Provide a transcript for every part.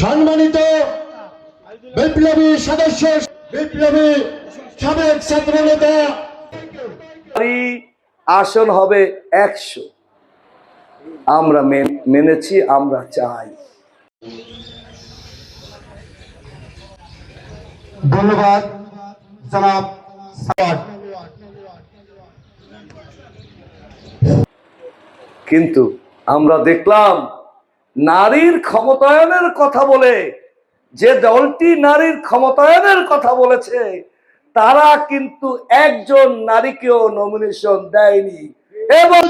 সম্মানিত বিপ্লবী সদস্য, বিপ্লবী সাবেক ছাত্র নেতা, আসন হবে 100। আমরা মেনেছি, আমরা চাই। ধন্যবাদ জনাব। কিন্তু আমরা দেখলাম নারীর ক্ষমতায়নের কথা বলে, যে দলটি নারীর ক্ষমতায়নের কথা বলেছে, তারা কিন্তু একজন নারীকেও নমিনেশন দেয়নি। এবং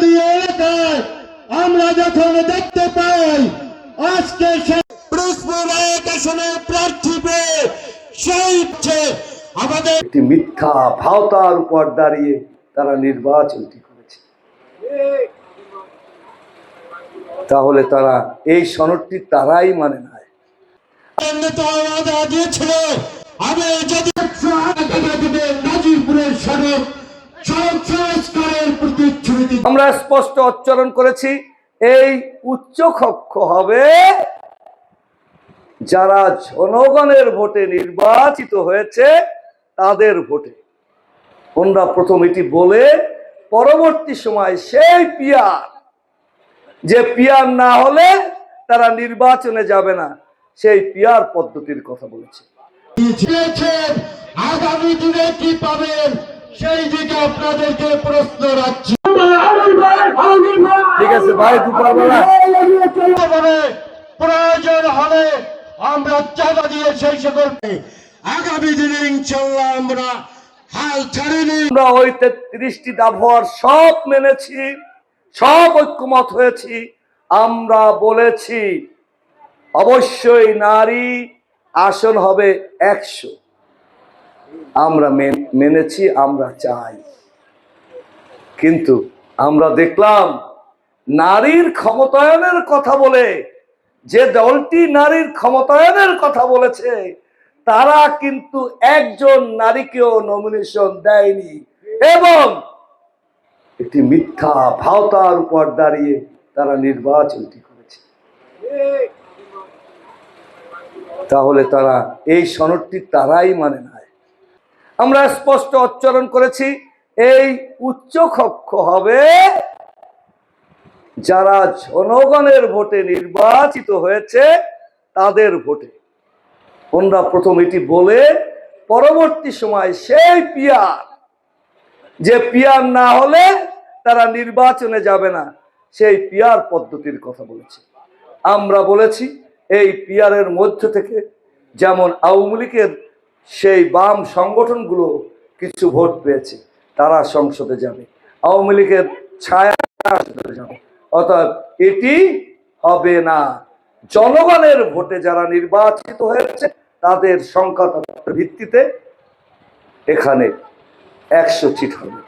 আমরা যখন দেখতে পাই আজকে প্রার্থী পেয়ে সেই আমাদের একটি মিথ্যা ভাওতার উপর দাঁড়িয়ে তারা নির্বাচনটি করেছে। তাহলে তারা এই সনদটি তারাই মানে না। দিয়েছিল আমি যদি নাজিরপুরের সড়ক সংস্কারের প্রতিশ্রুতি আমরা স্পষ্ট উচ্চারণ করেছি, এই উচ্চ কক্ষ হবে যারা জনগণের ভোটে নির্বাচিত হয়েছে তাদের ভোটে। আমরা প্রথম এটি বলে পরবর্তী সময় সেই পিয়ার, যে পিয়ার না হলে তারা নির্বাচনে যাবে না, সেই পিয়ার পদ্ধতির কথা বলেছে। আগামী দিনে কি পাবেন সেই দিকে আপনাদেরকে প্রশ্ন রাখছি। ঠিক আছে ভাই, দুপুরবেলা প্রয়োজন হলে আমরা চাঁদা দিয়ে সেই সকল আগামী দিনে ইনশাল্লাহ আমরা হাল ছাড়িনি। আমরা ওই 33টি দাবর সব মেনেছি, সব ঐক্যমত হয়েছি। আমরা বলেছি অবশ্যই নারী আসন হবে 100। আমরা মেনেছি, আমরা চাই। কিন্তু আমরা দেখলাম নারীর ক্ষমতায়নের কথা বলে, যে দলটি নারীর ক্ষমতায়নের কথা বলেছে, তারা কিন্তু একজন নারীকেও নমিনেশন দেয়নি এবং একটি মিথ্যা ভাওতার উপর দাঁড়িয়ে তারা নির্বাচনটি করেছে। তাহলে তারা এই সনদটি তারাই মানে না। আমরা স্পষ্ট উচ্চারণ করেছি, এই উচ্চ কক্ষ হবে যারা জনগণের ভোটে নির্বাচিত হয়েছে তাদের ভোটে। আমরা প্রথম এটি বলে পরবর্তী সময় সেই পিয়ার, যে পিয়ার না হলে তারা নির্বাচনে যাবে না, সেই পিয়ার পদ্ধতির কথা বলেছে। আমরা বলেছি এই পিয়ারের মধ্য থেকে যেমন আওয়ামী লীগের সেই বাম সংগঠনগুলো কিছু ভোট পেয়েছে, তারা সংসদে যাবে, আওয়ামী লীগের ছায়া সংসদে যাবে। অর্থাৎ এটি হবে না। জনগণের ভোটে যারা নির্বাচিত হয়েছে তাদের সংখ্যার ভিত্তিতে এখানে 100 সিট হবে।